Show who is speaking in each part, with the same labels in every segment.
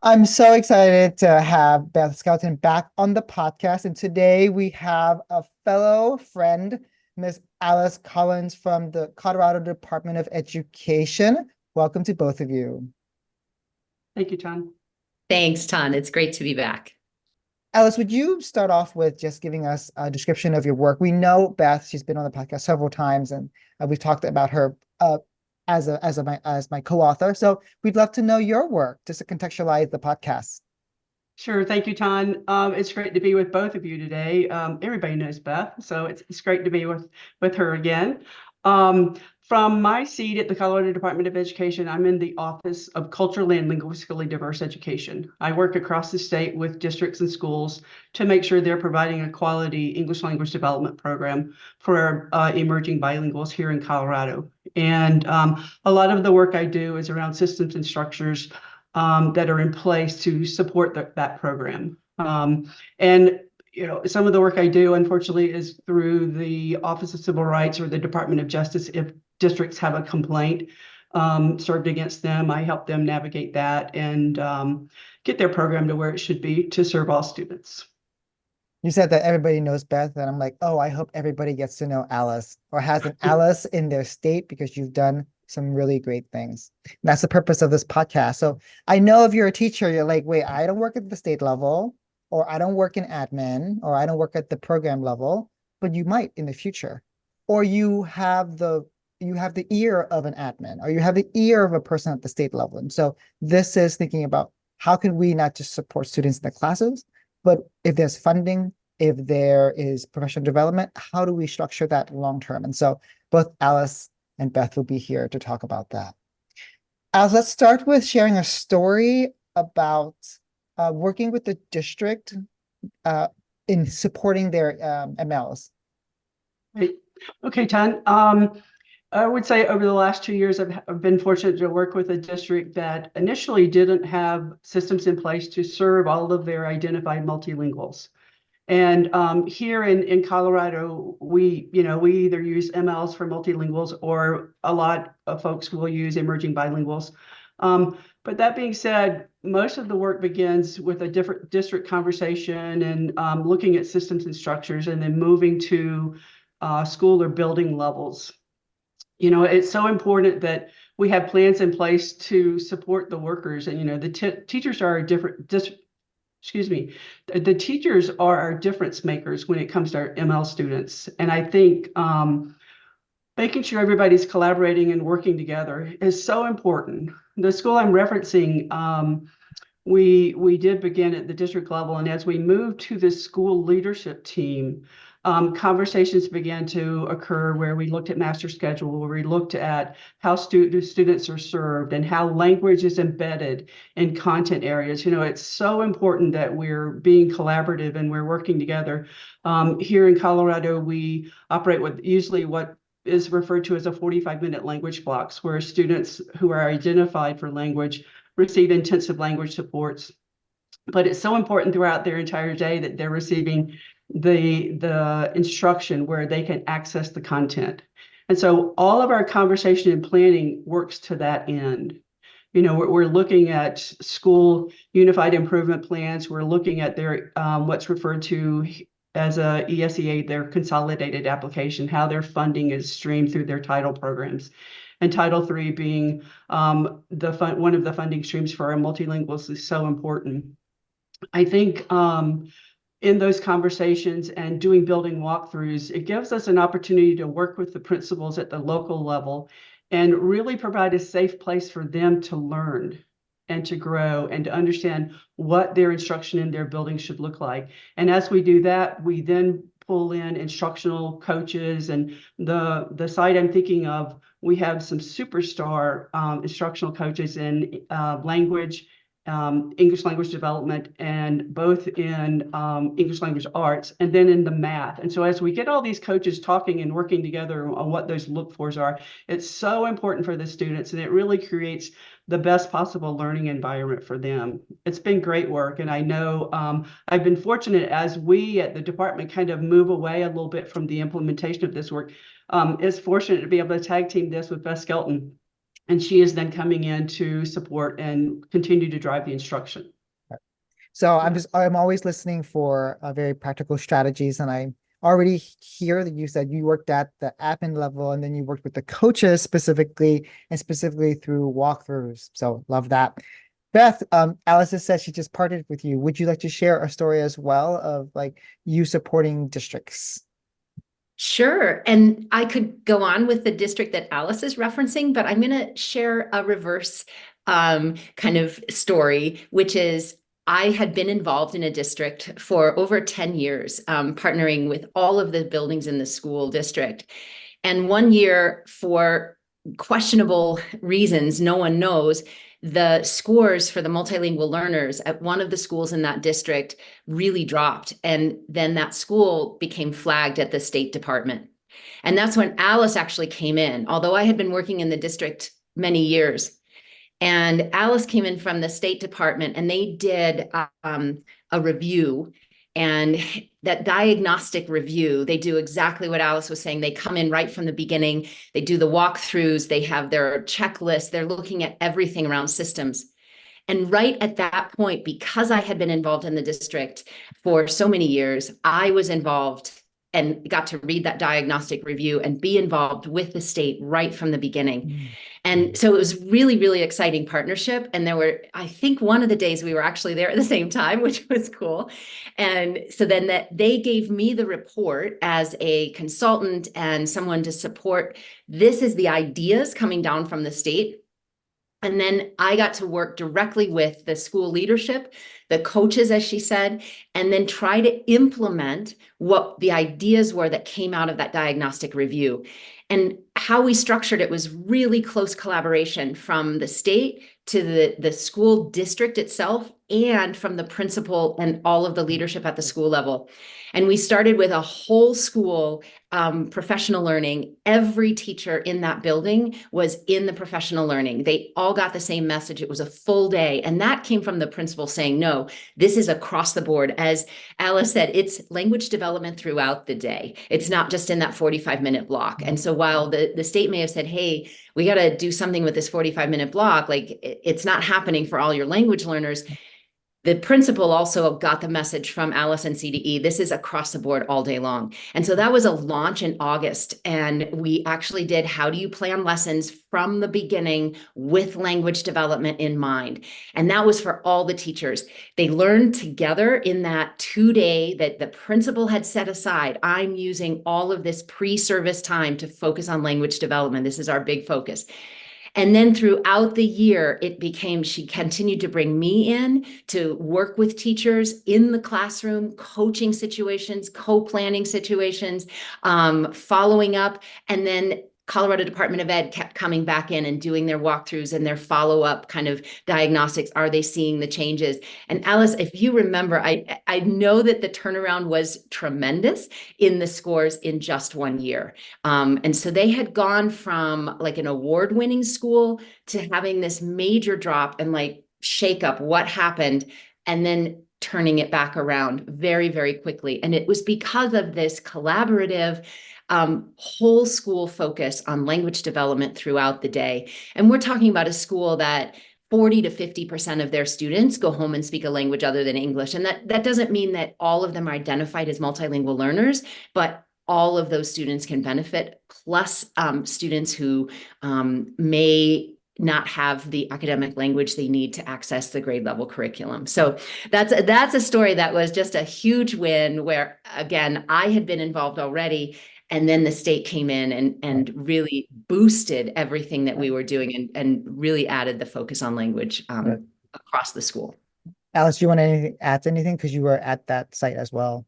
Speaker 1: I'm so excited to have Beth Skelton back on the podcast. And today we have a fellow friend, Miss Alice Collins from the Colorado Department of Education. Welcome to both of you.
Speaker 2: Thank you, John.
Speaker 3: Thanks, Ton. It's great to be back.
Speaker 1: Alice, would you start off with just giving us a description of your work? We know Beth; she's been on the podcast several times, and we've talked about her as my co-author. So we'd love to know your work, just to contextualize the podcast.
Speaker 2: Sure. Thank you, Ton. It's great to be with both of you today. Everybody knows Beth, so it's great to be with her again. From my seat at the Colorado Department of Education, I'm in the Office of Culturally and Linguistically Diverse Education. I work across the state with districts and schools to make sure they're providing a quality English language development program for emerging bilinguals here in Colorado. And a lot of the work I do is around systems and structures that are in place to support that program. And some of the work I do, unfortunately, is through the Office of Civil Rights or the Department of Justice. If districts have a complaint served against them, I help them navigate that and get their program to where it should be to serve all students.
Speaker 1: You said that everybody knows Beth, and I'm like, oh, I hope everybody gets to know Alice or has an Alice in their state because you've done some really great things. And that's the purpose of this podcast. So I know if you're a teacher, you're like, wait, I don't work at the state level, or I don't work in admin, or I don't work at the program level, but you might in the future. Or you have the ear of an admin, or you have the ear of a person at the state level. And so this is thinking about how can we not just support students in the classes, but if there's funding, if there is professional development, how do we structure that long term? And so both Alice and Beth will be here to talk about that. Alice, let's start with sharing a story about working with the district in supporting their MLs.
Speaker 2: Right. Okay, Ton. I would say over the last 2 years, I've been fortunate to work with a district that initially didn't have systems in place to serve all of their identified multilinguals. And here in Colorado, we either use MLs for multilinguals or a lot of folks will use emerging bilinguals. But that being said, most of the work begins with a different district conversation and looking at systems and structures and then moving to school or building levels. It's so important that we have plans in place to support the workers. And, the teachers are the teachers are our difference makers when it comes to our ML students. And I think making sure everybody's collaborating and working together is so important. The school I'm referencing, we did begin at the district level, and as we moved to the school leadership team, conversations began to occur where we looked at master schedule, where we looked at how students are served and how language is embedded in content areas. It's so important that we're being collaborative and we're working together. Here in Colorado, we operate with usually what is referred to as a 45-minute language blocks, where students who are identified for language receive intensive language supports. But it's so important throughout their entire day that they're receiving the instruction where they can access the content. And so all of our conversation and planning works to that end. We're looking at school unified improvement plans. We're looking at their what's referred to as a ESEA, their consolidated application, how their funding is streamed through their title programs. And Title III being one of the funding streams for our multilinguals is so important. I think in those conversations and doing building walkthroughs, it gives us an opportunity to work with the principals at the local level and really provide a safe place for them to learn and to grow and to understand what their instruction in their building should look like. And as we do that, we then pull in instructional coaches. And the site I'm thinking of, we have some superstar instructional coaches in language, English language development, and both in English language arts, and then in the math. And so as we get all these coaches talking and working together on what those look-fors are, it's so important for the students, and it really creates the best possible learning environment for them. It's been great work, and I know I've been fortunate as we at the department kind of move away a little bit from the implementation of this work. It's fortunate to be able to tag team this with Beth Skelton. And she is then coming in to support and continue to drive the instruction.
Speaker 1: So I'm always listening for very practical strategies, and I already hear that you said you worked at the admin level and then you worked with the coaches specifically and specifically through walkthroughs. So love that. Beth, Alice has said she just parted with you. Would you like to share a story as well of like you supporting districts?
Speaker 3: Sure. And I could go on with the district that Alice is referencing, but I'm going to share a reverse kind of story, which is I had been involved in a district for over 10 years, partnering with all of the buildings in the school district. And one year, for questionable reasons, no one knows, the scores for the multilingual learners at one of the schools in that district really dropped. And then that school became flagged at the State Department. And that's when Alice actually came in, although I had been working in the district many years. And Alice came in from the State Department and they did a review. And that diagnostic review, they do exactly what Alice was saying. They come in right from the beginning. They do the walkthroughs. They have their checklist. They're looking at everything around systems. And right at that point, because I had been involved in the district for so many years, I was involved and got to read that diagnostic review and be involved with the state right from the beginning. And so it was really, really exciting partnership. And there were, I think one of the days we were actually there at the same time, which was cool. And so then that they gave me the report as a consultant and someone to support. This is the ideas coming down from the state. And then I got to work directly with the school leadership, the coaches, as she said, and then try to implement what the ideas were that came out of that diagnostic review. And how we structured it was really close collaboration from the state to the school district itself and from the principal and all of the leadership at the school level. And we started with a whole school professional learning. Every teacher in that building was in the professional learning. They all got the same message. It was a full day. And that came from the principal saying, no, this is across the board. As Alice said, it's language development throughout the day. It's not just in that 45-minute block. And so while the state may have said, hey, we got to do something with this 45-minute block, like it's not happening for all your language learners. The principal also got the message from Alice and CDE. This is across the board all day long. And so that was a launch in August. And we actually did how do you plan lessons from the beginning with language development in mind. And that was for all the teachers. They learned together in that 2-day that the principal had set aside. I'm using all of this pre-service time to focus on language development. This is our big focus. And then throughout the year, it became, she continued to bring me in to work with teachers in the classroom, coaching situations, co-planning situations, following up. And then Colorado Department of Ed kept coming back in and doing their walkthroughs and their follow-up kind of diagnostics. Are they seeing the changes? And Alice, if you remember, I know that the turnaround was tremendous in the scores in just 1 year. And so they had gone from like an award-winning school to having this major drop and like shake up what happened and then turning it back around very, very quickly. And it was because of this collaborative whole school focus on language development throughout the day. And we're talking about a school that 40 to 50% of their students go home and speak a language other than English. And that doesn't mean that all of them are identified as multilingual learners, but all of those students can benefit, plus students who may not have the academic language they need to access the grade level curriculum. So that's a story that was just a huge win where, again, I had been involved already. And then the state came in and really boosted everything that we were doing and really added the focus on language across the school.
Speaker 1: Alice, do you want to add anything? Because you were at that site as well.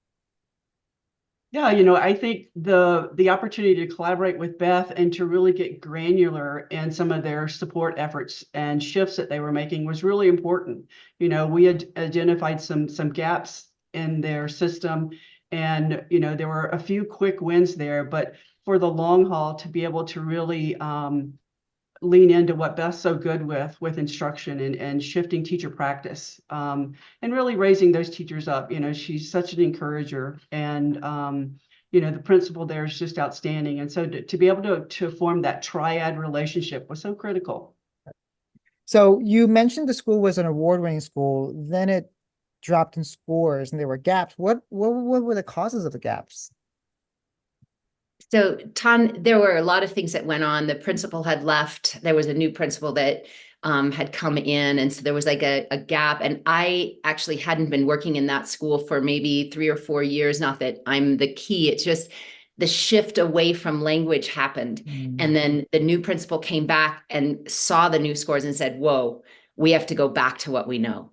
Speaker 2: Yeah, I think the opportunity to collaborate with Beth and to really get granular in some of their support efforts and shifts that they were making was really important. We had identified some gaps in their system, and there were a few quick wins there, but for the long haul, to be able to really lean into what Beth's so good with instruction and shifting teacher practice, and really raising those teachers up. She's such an encourager, and the principal there is just outstanding. And so to be able to form that triad relationship was so critical.
Speaker 1: So you mentioned the school was an award-winning school, then it dropped in scores and there were gaps. What were the causes of the gaps?
Speaker 3: So, Tom, there were a lot of things that went on. The principal had left. There was a new principal that had come in. And so there was like a gap. And I actually hadn't been working in that school for maybe 3 or 4 years. Not that I'm the key. It's just the shift away from language happened. And then the new principal came back and saw the new scores and said, whoa, we have to go back to what we know.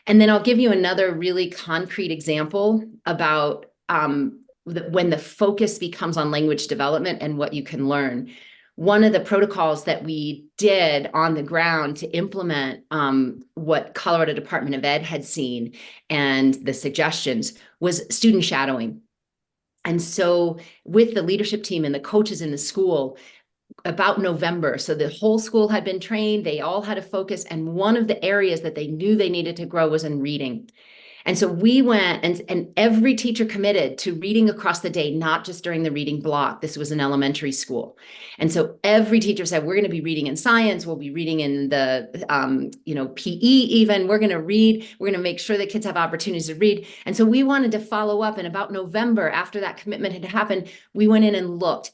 Speaker 3: And then I'll give you another really concrete example about when the focus becomes on language development and what you can learn. One of the protocols that we did on the ground to implement what Colorado Department of Ed had seen and the suggestions was student shadowing. And so with the leadership team and the coaches in the school, about November, so the whole school had been trained, they all had a focus, and one of the areas that they knew they needed to grow was in reading. And so we went and every teacher committed to reading across the day, not just during the reading block. This was an elementary school. And so every teacher said, we're going to be reading in science. We'll be reading in the, PE even. We're going to read. We're going to make sure that kids have opportunities to read. And so we wanted to follow up. And about November, after that commitment had happened, we went in and looked.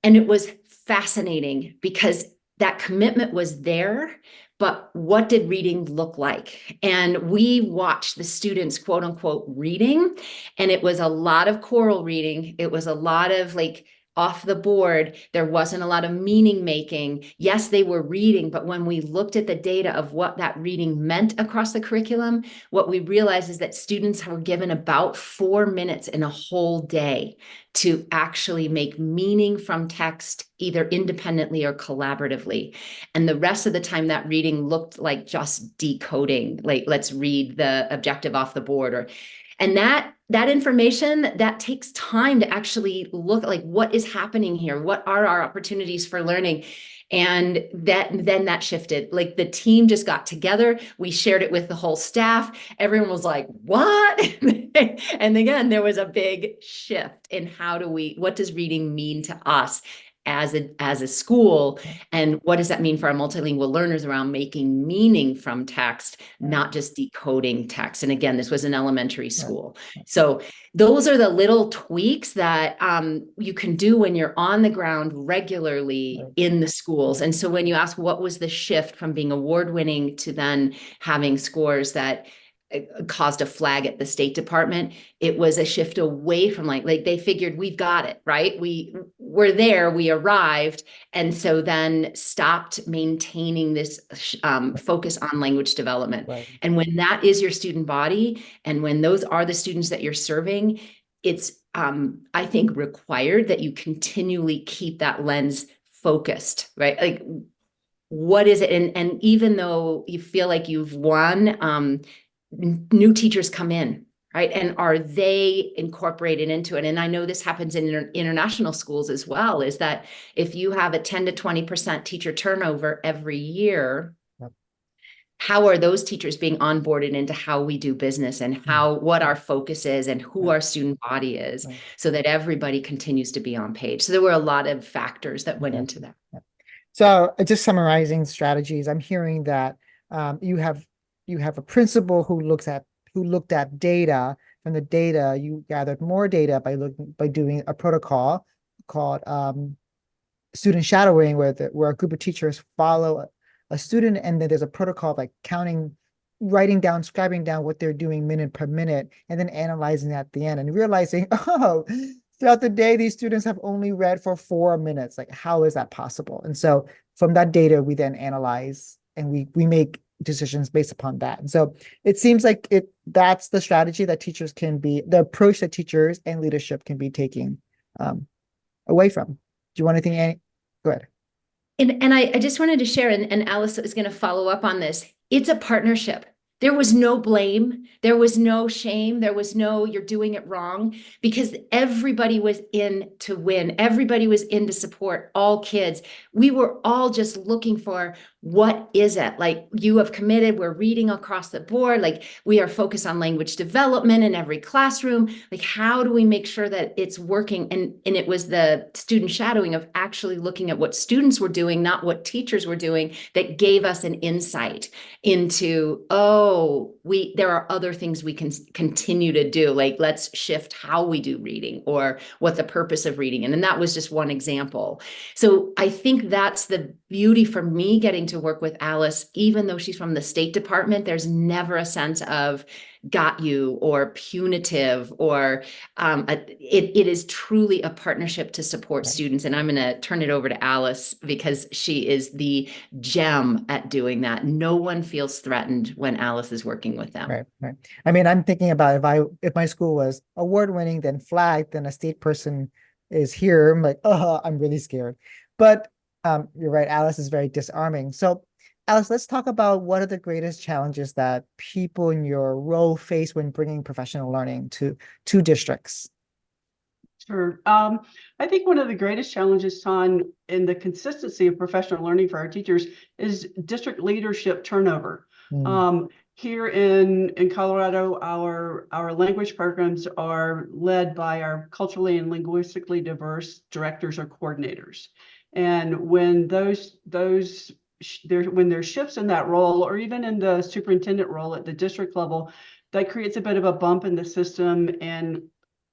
Speaker 3: And it was fascinating because that commitment was there. But what did reading look like? And we watched the students, quote unquote, reading. And it was a lot of choral reading. It was a lot of like off the board. There wasn't a lot of meaning making. Yes, they were reading, but when we looked at the data of what that reading meant across the curriculum, what we realized is that students were given about 4 minutes in a whole day to actually make meaning from text, either independently or collaboratively. And the rest of the time that reading looked like just decoding, like let's read the objective off the board and that information, that takes time to actually look like what is happening here? What are our opportunities for learning? And then that shifted. Like the team just got together. We shared it with the whole staff. Everyone was like, what? And again, there was a big shift in what does reading mean to us as a school, and what does that mean for our multilingual learners around making meaning from text, not just decoding text. And again, this was an elementary school. So those are the little tweaks that you can do when you're on the ground regularly in the schools. And so when you ask what was the shift from being award-winning to then having scores that caused a flag at the State Department, it was a shift away from like they figured we've got it, right? We're there, we arrived. And so then stopped maintaining this focus on language development. Right. And when that is your student body, and when those are the students that you're serving, it's, I think, required that you continually keep that lens focused, right? Like, what is it? And even though you feel like you've won, new teachers come in, right? And are they incorporated into it? And I know this happens in international schools as well, is that if you have a 10 to 20% teacher turnover every year, how are those teachers being onboarded into how we do business and what our focus is and who our student body is, so that everybody continues to be on page? So there were a lot of factors that went into that.
Speaker 1: So just summarizing strategies, I'm hearing that you have a principal who looked at data. From the data, you gathered more data by doing a protocol called student shadowing, where a group of teachers follow a student, and then there's a protocol like counting, writing down, scribing down what they're doing minute per minute, and then analyzing at the end and realizing, oh, throughout the day, these students have only read for 4 minutes. Like, how is that possible? And so from that data, we then analyze and we make decisions based upon that. And so it seems like that's the strategy that the approach that teachers and leadership can be taking away from. Do you want anything, Annie? Go ahead.
Speaker 3: And I just wanted to share, and Alice is going to follow up on this. It's a partnership. There was no blame. There was no shame. There was no, you're doing it wrong, because everybody was in to win. Everybody was in to support all kids. We were all just looking for what is it? Like, you have committed, we're reading across the board, like we are focused on language development in every classroom. Like, how do we make sure that it's working? And it was the student shadowing of actually looking at what students were doing, not what teachers were doing, that gave us an insight into, oh, there are other things we can continue to do. Like, let's shift how we do reading or what the purpose of reading. And that was just one example. So I think that's the beauty for me getting to work with Alice. Even though she's from the State Department, there's never a sense of got you or punitive, or it is truly a partnership to support students. And I'm going to turn it over to Alice because she is the gem at doing that. No one feels threatened when Alice is working with them.
Speaker 1: Right, right. I mean, I'm thinking about if my school was award-winning, then flagged, then a state person is here. I'm like, oh, I'm really scared. But you're right, Alice is very disarming. So, Alice, let's talk about what are the greatest challenges that people in your role face when bringing professional learning to districts.
Speaker 2: Sure. I think one of the greatest challenges, Ton, in the consistency of professional learning for our teachers is district leadership turnover. Here in Colorado, our language programs are led by our culturally and linguistically diverse directors or coordinators. And when when there's shifts in that role, or even in the superintendent role at the district level, that creates a bit of a bump in the system and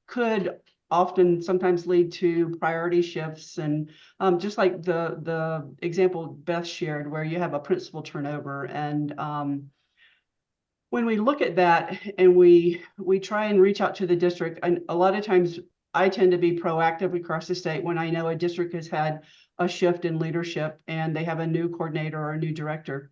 Speaker 2: could often sometimes lead to priority shifts. And just like the example Beth shared, where you have a principal turnover. And when we look at that and we try and reach out to the district, and a lot of times I tend to be proactive across the state when I know a district has had a shift in leadership and they have a new coordinator or a new director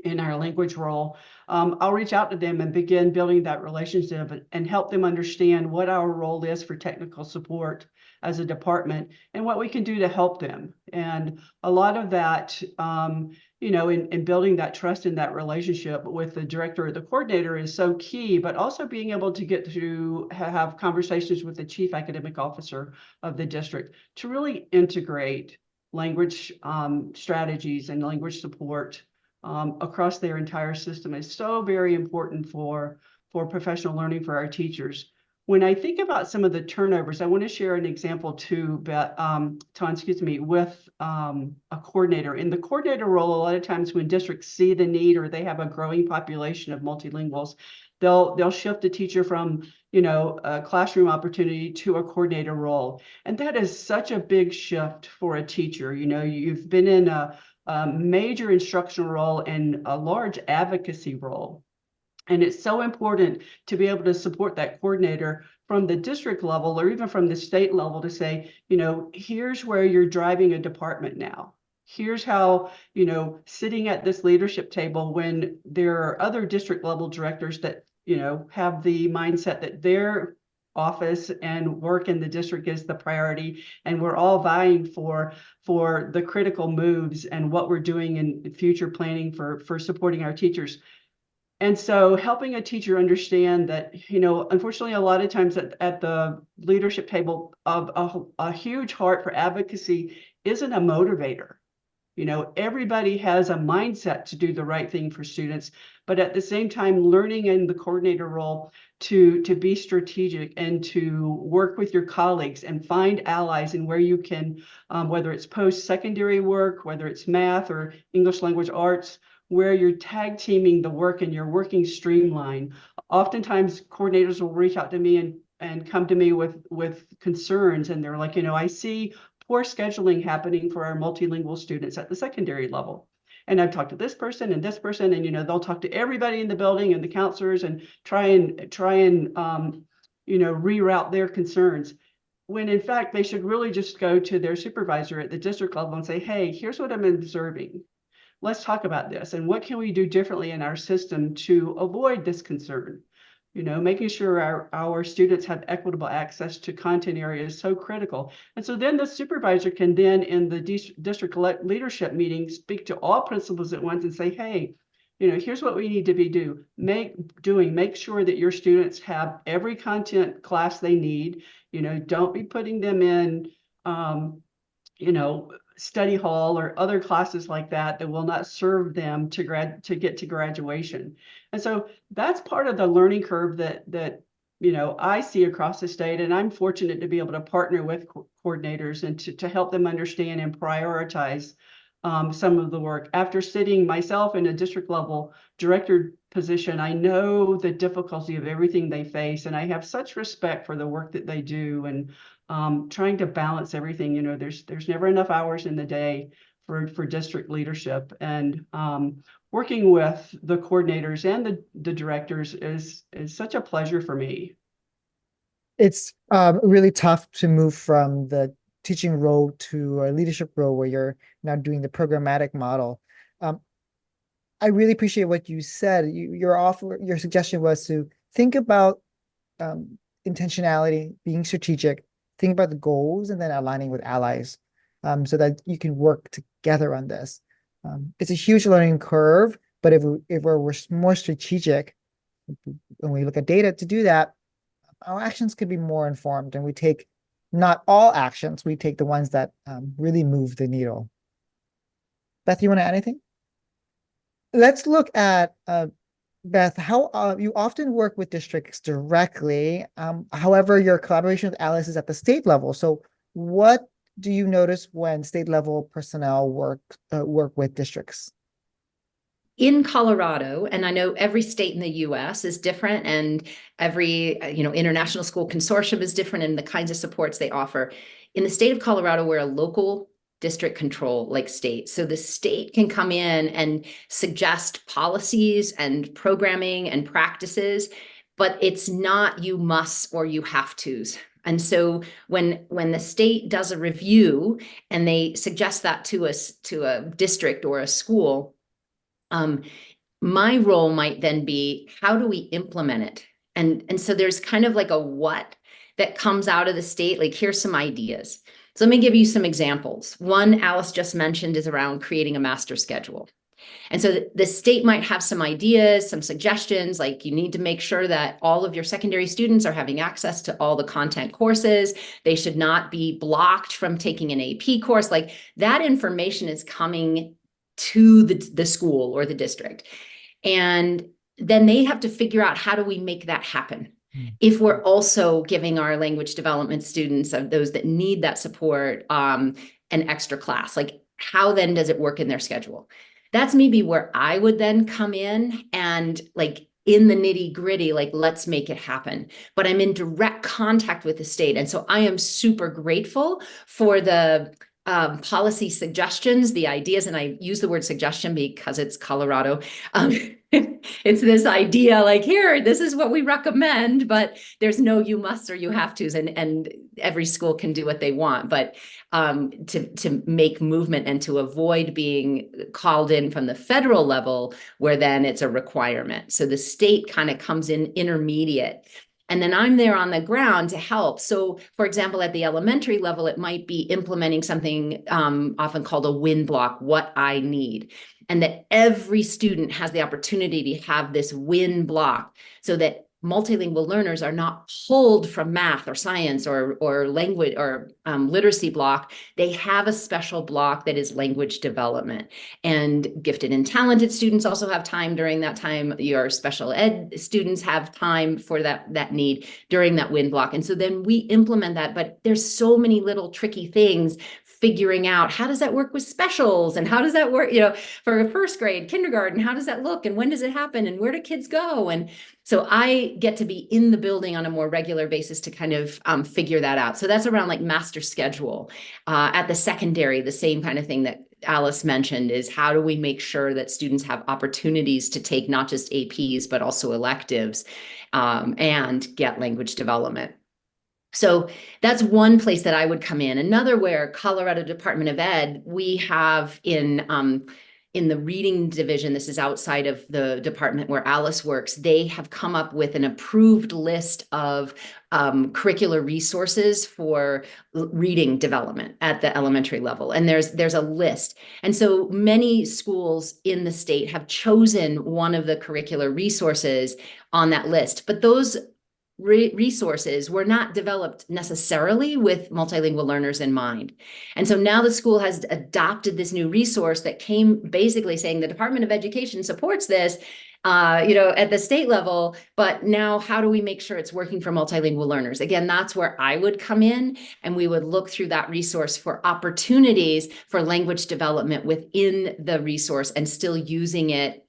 Speaker 2: in our language role. I'll reach out to them and begin building that relationship and help them understand what our role is for technical support as a department and what we can do to help them. And a lot of that, in building that trust in that relationship with the director or the coordinator is so key, but also being able to get to have conversations with the chief academic officer of the district to really integrate language strategies and language support across their entire system is so very important for professional learning for our teachers. When I think about some of the turnovers, I want to share an example too, with a coordinator. In the coordinator role, a lot of times when districts see the need or they have a growing population of multilinguals, they'll shift a teacher from a classroom opportunity to a coordinator role. And that is such a big shift for a teacher. You've been in a major instructional role and a large advocacy role. And it's so important to be able to support that coordinator from the district level or even from the state level to say, here's where you're driving a department now. Here's how, sitting at this leadership table when there are other district level directors that, have the mindset that their office and work in the district is the priority, and we're all vying for the critical moves and what we're doing in future planning for supporting our teachers. And so helping a teacher understand that, unfortunately, a lot of times at the leadership table, of a huge heart for advocacy isn't a motivator. Everybody has a mindset to do the right thing for students, but at the same time, learning in the coordinator role to be strategic and to work with your colleagues and find allies in where you can, whether it's post-secondary work, whether it's math or English language arts, where you're tag teaming the work and you're working streamline. Oftentimes, coordinators will reach out to me and come to me with concerns, and they're like, I see poor scheduling happening for our multilingual students at the secondary level. And I've talked to this person, and they'll talk to everybody in the building and the counselors and try and reroute their concerns. When in fact, they should really just go to their supervisor at the district level and say, hey, here's what I'm observing. Let's talk about this. And what can we do differently in our system to avoid this concern? Making sure our students have equitable access to content areas is so critical. And so then the supervisor can then in the district leadership meeting speak to all principals at once and say, hey, here's what we need to be doing. Make sure that your students have every content class they need. Don't be putting them in study hall or other classes like that that will not serve them to get to graduation. And so that's part of the learning curve that I see across the state, and I'm fortunate to be able to partner with coordinators and to help them understand and prioritize some of the work. After sitting myself in a district level director position, I know the difficulty of everything they face, and I have such respect for the work that they do, and trying to balance everything. There's never enough hours in the day for district leadership, and working with the coordinators and the directors is such a pleasure for me.
Speaker 1: It's really tough to move from the teaching role to a leadership role where you're now doing the programmatic model. Um, I really appreciate what you said. Your suggestion was to think about intentionality, being strategic, think about the goals, and then aligning with allies, so that you can work together on this. It's a huge learning curve, but if we're more strategic, when we look at data to do that, our actions could be more informed, and we take not all actions, we take the ones that really move the needle. Beth, you want to add anything? Let's look at Beth, how you often work with districts directly. However, your collaboration with Alice is at the state level. So what do you notice when state level personnel work with districts?
Speaker 3: In Colorado, and I know every state in the US is different, and every international school consortium is different in the kinds of supports they offer. In the state of Colorado, we're a local district control like state. So the state can come in and suggest policies and programming and practices, but it's not you must or you have tos. And so when the state does a review and they suggest that to a district or a school, my role might then be, how do we implement it? And so there's kind of like a what that comes out of the state, like here's some ideas. So let me give you some examples. One Alice just mentioned is around creating a master schedule. And so the state might have some ideas, some suggestions, like you need to make sure that all of your secondary students are having access to all the content courses. They should not be blocked from taking an AP course. Like that information is coming to the school or the district. And then they have to figure out, how do we make that happen? If we're also giving our language development students, of those that need that support, an extra class, like how then does it work in their schedule? That's maybe where I would then come in and like in the nitty gritty, like let's make it happen. But I'm in direct contact with the state. And so I am super grateful for the policy suggestions, the ideas, and I use the word suggestion because it's Colorado. It's this idea like, here, this is what we recommend, but there's no you must or you have tos, and every school can do what they want. But to make movement and to avoid being called in from the federal level, where then it's a requirement. So the state kind of comes in intermediate. And then I'm there on the ground to help. So, for example, at the elementary level, it might be implementing something often called a win block, what I need. And that every student has the opportunity to have this win block so that multilingual learners are not pulled from math or science or language or literacy block. They have a special block that is language development. And gifted and talented students also have time during that time. Your special ed students have time for that need during that win block. And so then we implement that, but there's so many little tricky things, figuring out how does that work with specials, and how does that work, for a first grade, kindergarten, how does that look, and when does it happen, and where do kids go? And so I get to be in the building on a more regular basis to kind of figure that out. So that's around like master schedule. At the secondary, the same kind of thing that Alice mentioned is, how do we make sure that students have opportunities to take not just APs, but also electives, and get language development. So that's one place that I would come in. Another where Colorado Department of Ed, we have in the reading division, this is outside of the department where Alice works, they have come up with an approved list of curricular resources for reading development at the elementary level. And there's a list. And so many schools in the state have chosen one of the curricular resources on that list. But those resources were not developed necessarily with multilingual learners in mind. And so now the school has adopted this new resource that came basically saying the Department of Education supports this, at the state level, but now how do we make sure it's working for multilingual learners? Again, that's where I would come in, and we would look through that resource for opportunities for language development within the resource and still using it,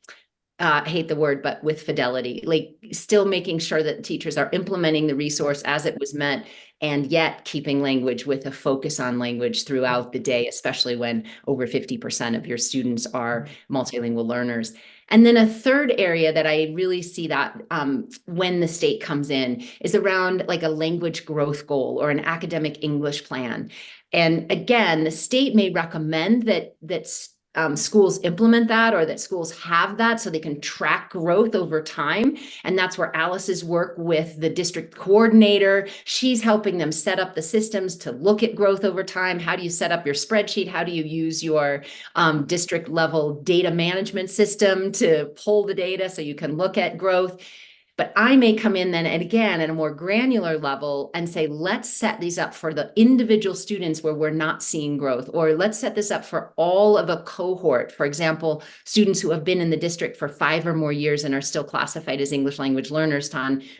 Speaker 3: I hate the word, but with fidelity, like still making sure that teachers are implementing the resource as it was meant, and yet keeping language with a focus on language throughout the day, especially when over 50% of your students are multilingual learners. And then a third area that I really see that when the state comes in is around like a language growth goal or an academic English plan. And again, the state may recommend that schools implement that, or that schools have that so they can track growth over time. And that's where Alice's work with the district coordinator, she's helping them set up the systems to look at growth over time. How do you set up your spreadsheet? How do you use your district level data management system to pull the data so you can look at growth? But I may come in then, and again, at a more granular level and say, let's set these up for the individual students where we're not seeing growth, or let's set this up for all of a cohort. For example, students who have been in the district for 5 or more years and are still classified as English language learners,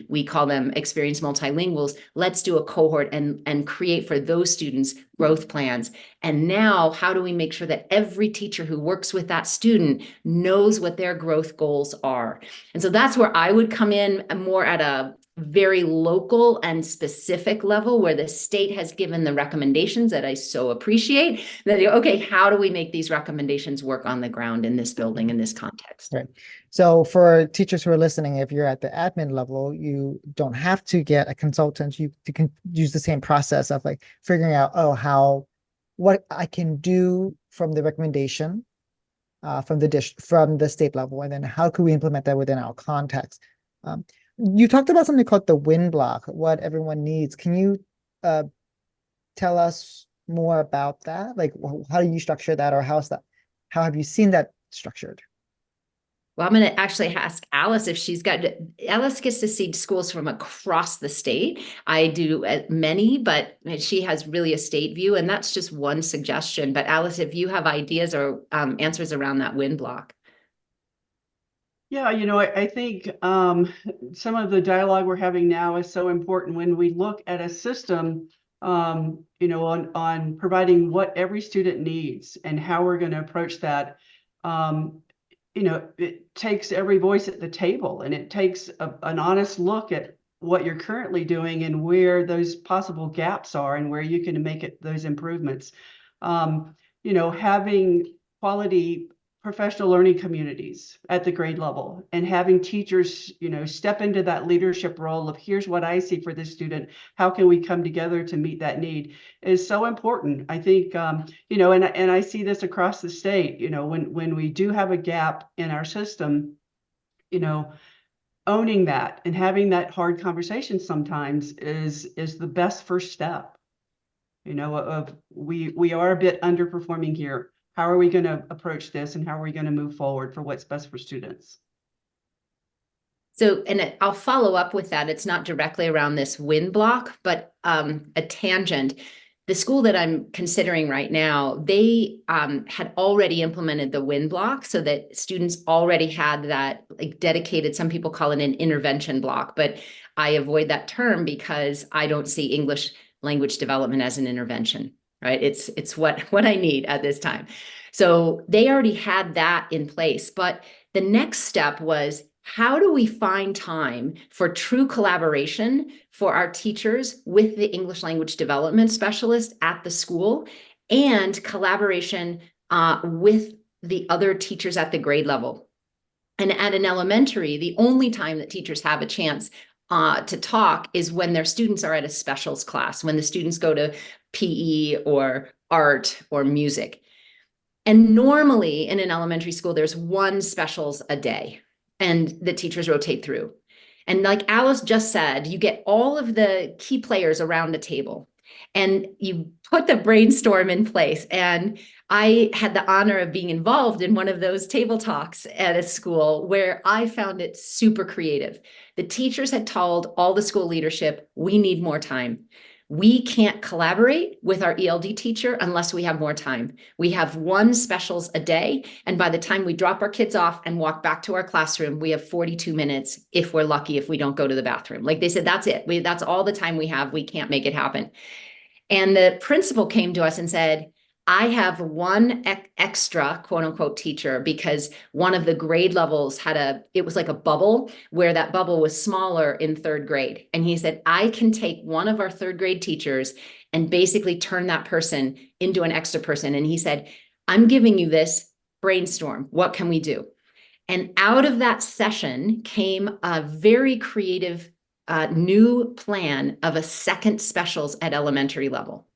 Speaker 3: we call them experienced multilinguals. Let's do a cohort and create for those students growth plans. And now, how do we make sure that every teacher who works with that student knows what their growth goals are? And so that's where I would come in more at a very local and specific level, where the state has given the recommendations that I so appreciate. That, okay, how do we make these recommendations work on the ground in this building, in this context?
Speaker 1: Right. So for teachers who are listening, if you're at the admin level, you don't have to get a consultant. You can use the same process of like figuring out, what I can do from the recommendation from the state level, and then how can we implement that within our context. You talked about something called the WIN block, what everyone needs. Can you tell us more about that? Like, how do you structure that, or how have you seen that structured?
Speaker 3: Well, I'm going to actually ask Alice if Alice gets to see schools from across the state. I do many, but she has really a state view, and that's just one suggestion. But Alice, if you have ideas or answers around that WIN block.
Speaker 2: Yeah, I think some of the dialogue we're having now is so important when we look at a system, on providing what every student needs and how we're going to approach that. It takes every voice at the table, and it takes an honest look at what you're currently doing and where those possible gaps are and where you can make those improvements. Having quality professional learning communities at the grade level, and having teachers, step into that leadership role of, here's what I see for this student, how can we come together to meet that need, is so important. I think, and I see this across the state, when we do have a gap in our system, owning that and having that hard conversation sometimes is the best first step, we are a bit underperforming here. How are we going to approach this, and how are we going to move forward for what's best for students?
Speaker 3: So, and I'll follow up with that. It's not directly around this WIN block, but a tangent. The school that I'm considering right now, they had already implemented the WIN block so that students already had that like dedicated, some people call it an intervention block, but I avoid that term because I don't see English language development as an intervention. Right? It's what I need at this time. So they already had that in place. But the next step was, how do we find time for true collaboration for our teachers with the English language development specialist at the school, and collaboration with the other teachers at the grade level? And at an elementary, the only time that teachers have a chance to talk is when their students are at a specials class, when the students go to PE or art or music. And normally in an elementary school, there's one specials a day, and the teachers rotate through. And like Alice just said, you get all of the key players around the table. And you put the brainstorm in place. And I had the honor of being involved in one of those table talks at a school where I found it super creative. The teachers had told all the school leadership, we need more time. We can't collaborate with our ELD teacher unless we have more time. We have 1 specials a day. And by the time we drop our kids off and walk back to our classroom, we have 42 minutes if we're lucky, if we don't go to the bathroom. Like they said, that's it. That's all the time we have. We can't make it happen. And the principal came to us and said, I have one extra quote unquote teacher because one of the grade levels it was like a bubble where that bubble was smaller in 3rd grade. And he said, I can take one of our 3rd grade teachers and basically turn that person into an extra person. And he said, I'm giving you this brainstorm. What can we do? And out of that session came a very creative new plan of a 2nd specials at elementary level.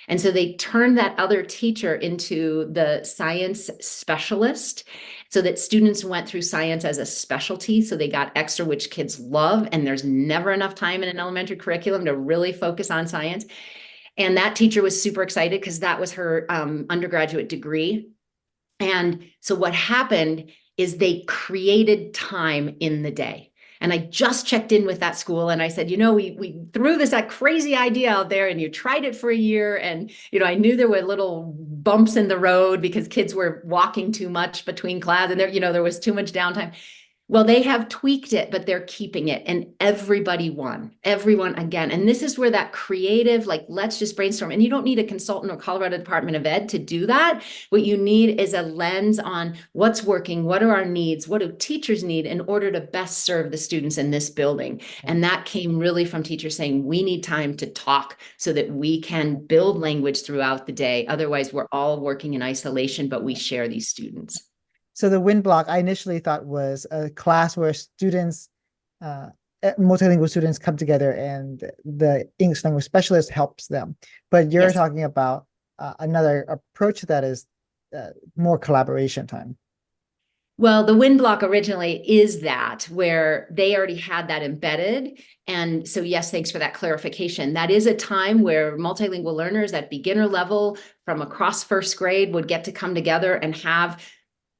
Speaker 3: And so they turned that other teacher into the science specialist so that students went through science as a specialty. So they got extra, which kids love. And there's never enough time in an elementary curriculum to really focus on science. And that teacher was super excited because that was her undergraduate degree. And so what happened is they created time in the day. And I just checked in with that school and I said, we threw that crazy idea out there and you tried it for a year. And, I knew there were little bumps in the road because kids were walking too much between class and there was too much downtime. Well, they have tweaked it, but they're keeping it. And everybody won, everyone again. And this is where that creative, let's just brainstorm. And you don't need a consultant or Colorado Department of Ed to do that. What you need is a lens on what's working, what are our needs, what do teachers need in order to best serve the students in this building. And that came really from teachers saying, we need time to talk so that we can build language throughout the day. Otherwise, we're all working in isolation, but we share these students.
Speaker 1: So the WIN block I initially thought was a class where students, multilingual students come together and the English language specialist helps them. But you're talking about another approach that is more collaboration time.
Speaker 3: Well, the WIN block originally is that where they already had that embedded. And so, yes, thanks for that clarification. That is a time where multilingual learners at beginner level from across 1st grade would get to come together and have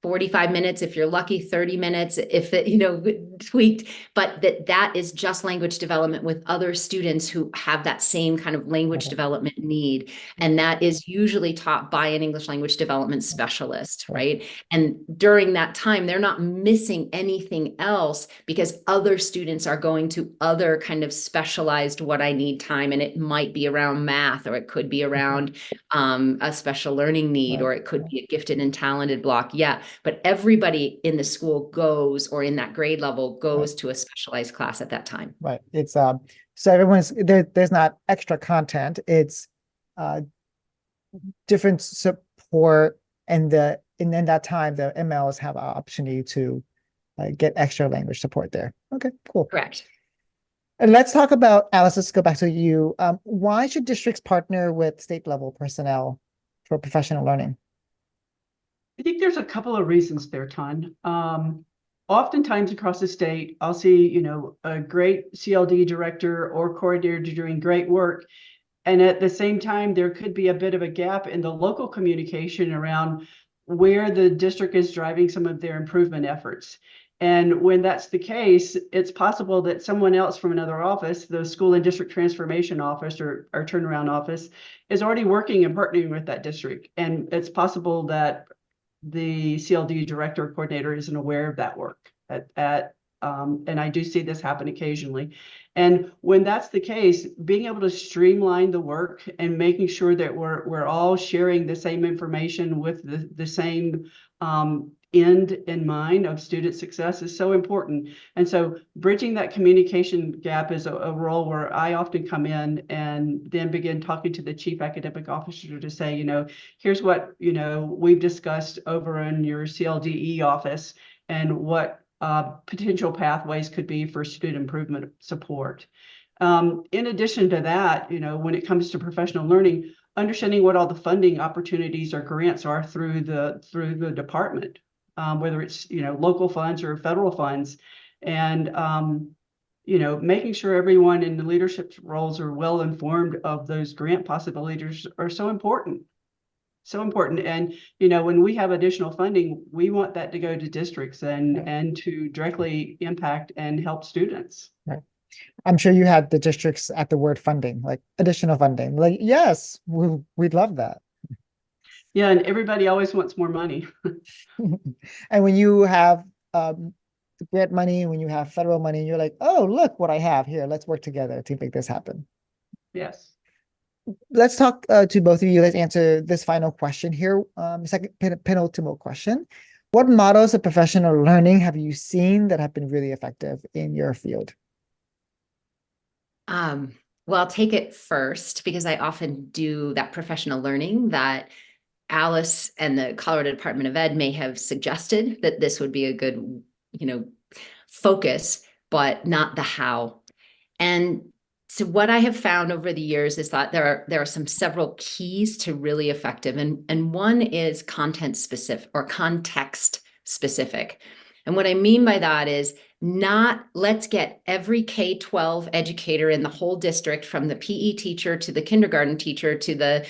Speaker 3: 45 minutes, if you're lucky, 30 minutes, if it, tweaked, but that is just language development with other students who have that same kind of language development need. And that is usually taught by an English language development specialist, right? And during that time, they're not missing anything else because other students are going to other kind of specialized what I need time. And it might be around math, or it could be around a special learning need, or it could be a gifted and talented block. Yeah. But everybody in the school goes, or in that grade level goes to a specialized class at that time.
Speaker 1: Right. It's so everyone's there's not extra content. It's different support, and in that time the MLs have an opportunity to get extra language support there. Okay, cool.
Speaker 3: Correct.
Speaker 1: And let's talk about, Alice, let's go back to you. Why should districts partner with state level personnel for professional learning?
Speaker 2: I think there's a couple of reasons there, Ton. Oftentimes across the state, I'll see, a great CLD director or coordinator doing great work. And at the same time, there could be a bit of a gap in the local communication around where the district is driving some of their improvement efforts. And when that's the case, it's possible that someone else from another office, the school and district transformation office or turnaround office, is already working and partnering with that district. And it's possible that the CLD director or coordinator isn't aware of that work and I do see this happen occasionally. And when that's the case, being able to streamline the work and making sure that we're all sharing the same information with the same end in mind of student success is so important. And so bridging that communication gap is a role where I often come in and then begin talking to the chief academic officer to say, here's what, we've discussed over in your CLDE office and what potential pathways could be for student improvement support. In addition to that, when it comes to professional learning, understanding what all the funding opportunities or grants are through the department. Whether it's local funds or federal funds, and making sure everyone in the leadership roles are well informed of those grant possibilities are so important. So important. And, when we have additional funding, we want that to go to districts and to directly impact and help students.
Speaker 1: Right. I'm sure you had the districts at the word funding, like additional funding. Like, yes, we'd love that.
Speaker 2: Yeah, and everybody always wants more money.
Speaker 1: And when you have grant money, when you have federal money, you're like, oh, look what I have here. Let's work together to make this happen.
Speaker 2: Yes.
Speaker 1: Let's talk to both of you. Let's answer this final question here. Second penultimate question. What models of professional learning have you seen that have been really effective in your field?
Speaker 3: Well, I'll take it first because I often do that professional learning that Alice and the Colorado Department of Ed may have suggested that this would be a good, focus, but not the how. And so what I have found over the years is that there are several keys to really effective, and one is content specific or context specific. And what I mean by that is not let's get every K-12 educator in the whole district, from the PE teacher to the kindergarten teacher to the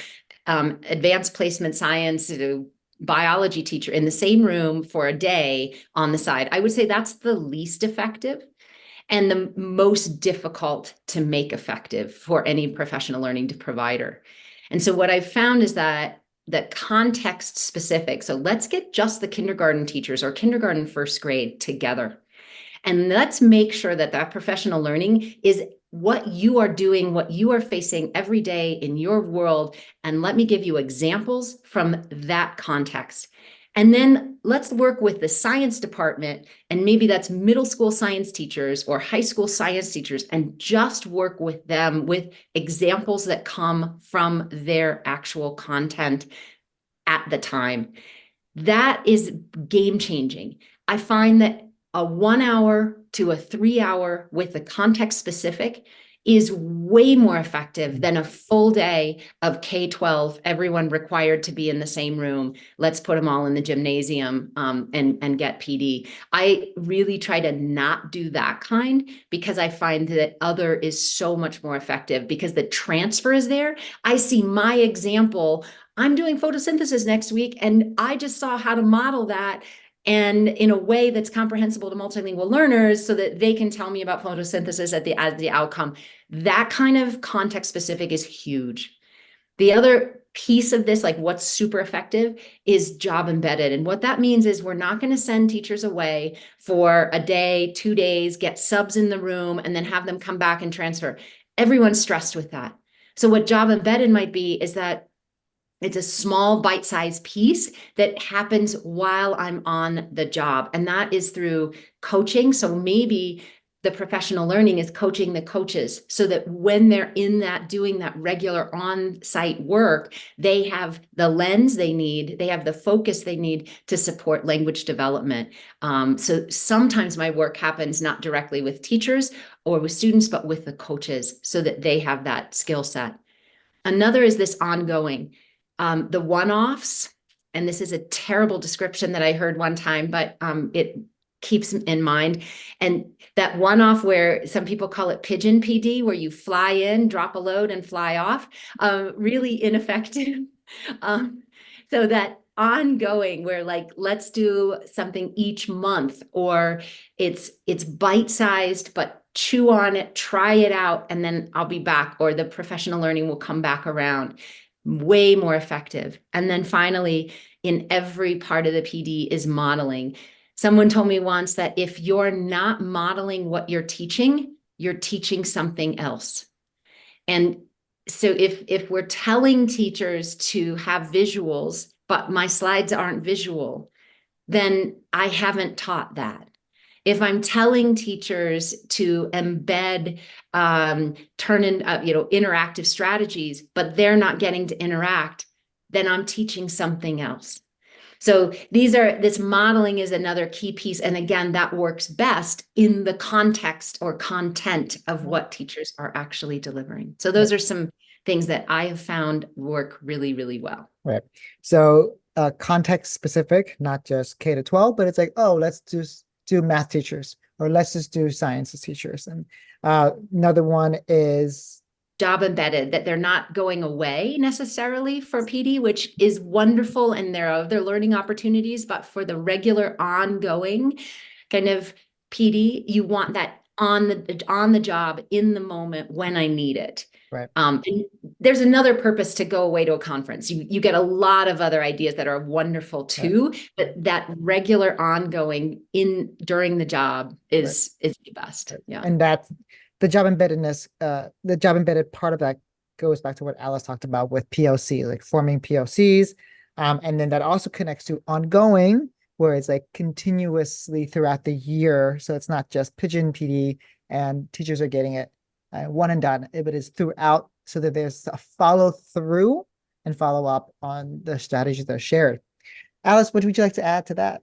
Speaker 3: advanced placement science to biology teacher in the same room for a day on the side. I would say that's the least effective and the most difficult to make effective for any professional learning provider. And so what I've found is that context specific. So let's get just the kindergarten teachers or kindergarten first grade together. And let's make sure that professional learning is what you are doing, what you are facing every day in your world. And let me give you examples from that context. And then let's work with the science department, and maybe that's middle school science teachers or high school science teachers, and just work with them with examples that come from their actual content at the time. That is game changing. I find that a 1 hour to a 3 hour with the context specific is way more effective than a full day of K-12, everyone required to be in the same room. Let's put them all in the gymnasium and get PD. I really try to not do that kind because I find that other is so much more effective because the transfer is there. I see my example. I'm doing photosynthesis next week, and I just saw how to model that and in a way that's comprehensible to multilingual learners so that they can tell me about photosynthesis as the outcome. That kind of context specific is huge. The other piece of this, like what's super effective, is job embedded. And what that means is we're not going to send teachers away for a day, 2 days, get subs in the room, and then have them come back and transfer. Everyone's stressed with that. So what job embedded might be is that it's a small bite-sized piece that happens while I'm on the job. And that is through coaching. So maybe the professional learning is coaching the coaches so that when they're in that doing that regular on-site work, they have the lens they need, they have the focus they need to support language development. So sometimes my work happens not directly with teachers or with students, but with the coaches so that they have that skill set. Another is this ongoing. The one-offs, and this is a terrible description that I heard one time, but it keeps in mind. And that one-off where some people call it pigeon PD, where you fly in, drop a load and fly off, really ineffective. So that ongoing where like, let's do something each month, or it's bite-sized, but chew on it, try it out, and then I'll be back, or the professional learning will come back around. Way more effective. And then finally, in every part of the PD is modeling. Someone told me once that if you're not modeling what you're teaching something else. And so if we're telling teachers to have visuals, but my slides aren't visual, then I haven't taught that. If I'm telling teachers to embed, turn in, interactive strategies, but they're not getting to interact, then I'm teaching something else. So this modeling is another key piece. And again, that works best in the context or content of what teachers are actually delivering. So those are some things that I have found work really, really well.
Speaker 1: Right. So context specific, not just K to 12, but it's like, oh, let's do math teachers. or let's just do science as teachers. And another one is
Speaker 3: Job embedded, that they're not going away necessarily for PD, which is wonderful, and there are other learning opportunities, but for the regular ongoing kind of PD, you want that on the job, in the moment, when I need it.
Speaker 1: right.
Speaker 3: And there's another purpose to go away to a conference. You get a lot of other ideas that are wonderful too, but that regular ongoing during the job is the best. Yeah.
Speaker 1: And that's the job embeddedness, the job embedded part of that goes back to what Alice talked about with POC, like forming POCs. And then that also connects to ongoing, where it's like continuously throughout the year. So it's not just Pigeon PD and teachers are getting it one and done, but it's throughout, so that there's a follow through and follow up on the strategies that are shared. Alice, what would you like to add to that?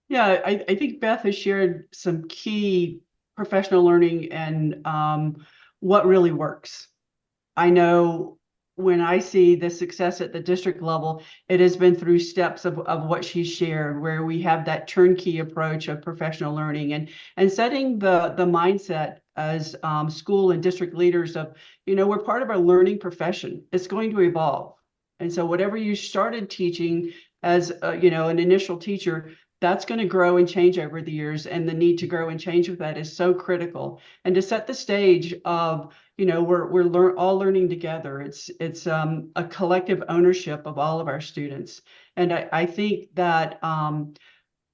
Speaker 2: Yeah, I think Beth has shared some key professional learning and what really works. I know when I see the success at the district level, it has been through steps of what she shared, where we have that turnkey approach of professional learning and setting the mindset as school and district leaders of, we're part of a learning profession. It's going to evolve. And so whatever you started teaching as, an initial teacher, that's going to grow and change over the years, and the need to grow and change with that is so critical. And to set the stage of, we're all learning together. It's a collective ownership of all of our students. And I think that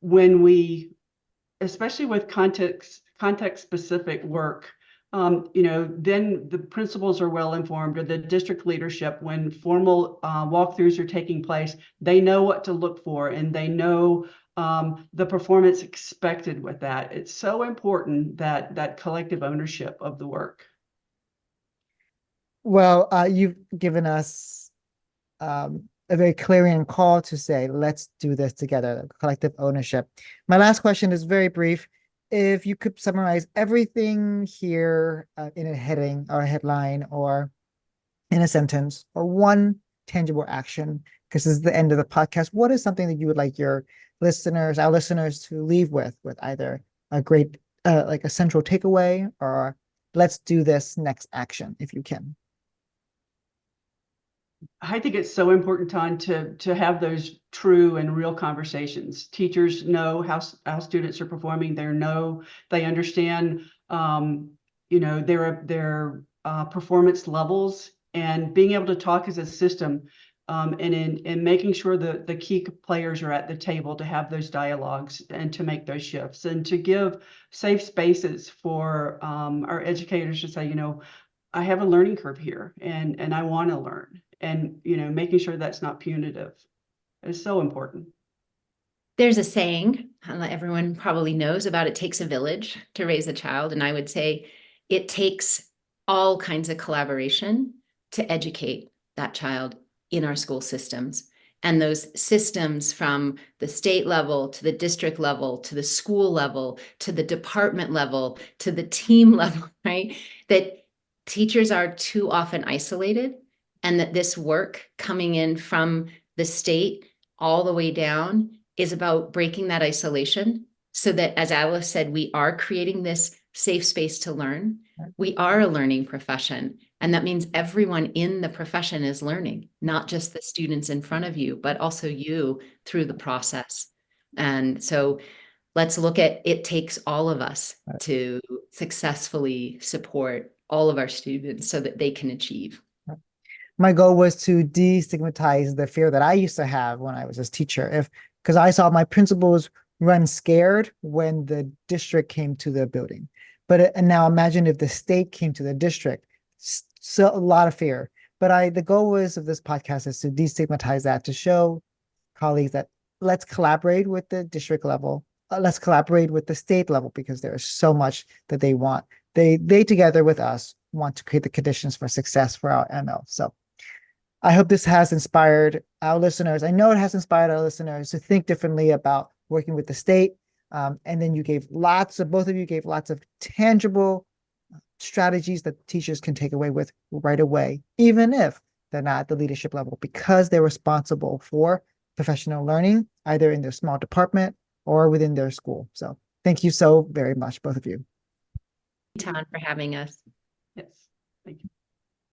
Speaker 2: when we, especially with context specific work, then the principals are well informed, or the district leadership, when formal walkthroughs are taking place, they know what to look for, and they know the performance expected with that. It's so important that collective ownership of the work.
Speaker 1: Well, you've given us a very clarion call to say, let's do this together, collective ownership. My last question is very brief. If you could summarize everything here in a heading or a headline or in a sentence or one tangible action, because this is the end of the podcast, what is something that you would like our listeners to leave with either a great, like a central takeaway, or let's do this next action, if you can?
Speaker 2: I think it's so important, Ton, to have those true and real conversations. Teachers know how students are performing. They understand, their performance levels, and being able to talk as a system, and in making sure that the key players are at the table to have those dialogues and to make those shifts, and to give safe spaces for our educators to say, I have a learning curve here, and I want to learn. And, making sure that's not punitive is so important.
Speaker 3: There's a saying everyone probably knows about, it takes a village to raise a child. And I would say it takes all kinds of collaboration to educate that child in our school systems. And those systems, from the state level to the district level to the school level to the department level to the team level, right? That teachers are too often isolated, and that this work coming in from the state all the way down is about breaking that isolation, so that, as Alice said, we are creating this safe space to learn. We are a learning profession, and that means everyone in the profession is learning, not just the students in front of you, but also you through the process. And so let's look at, it takes all of us to successfully support all of our students so that they can achieve.
Speaker 1: My goal was to destigmatize the fear that I used to have when I was a teacher, because I saw my principals run scared when the district came to the building. And now imagine if the state came to the district, so a lot of fear. But the goal of this podcast is to destigmatize that, to show colleagues that let's collaborate with the district level, let's collaborate with the state level, because there is so much that they want. They together with us want to create the conditions for success for our ML. So I hope this has inspired our listeners. I know it has inspired our listeners to think differently about working with the state. And then both of you gave lots of tangible strategies that teachers can take away with right away, even if they're not at the leadership level, because they're responsible for professional learning, either in their small department or within their school. So Thank you so very much, both of you.
Speaker 3: Ton for having us.
Speaker 2: Yes.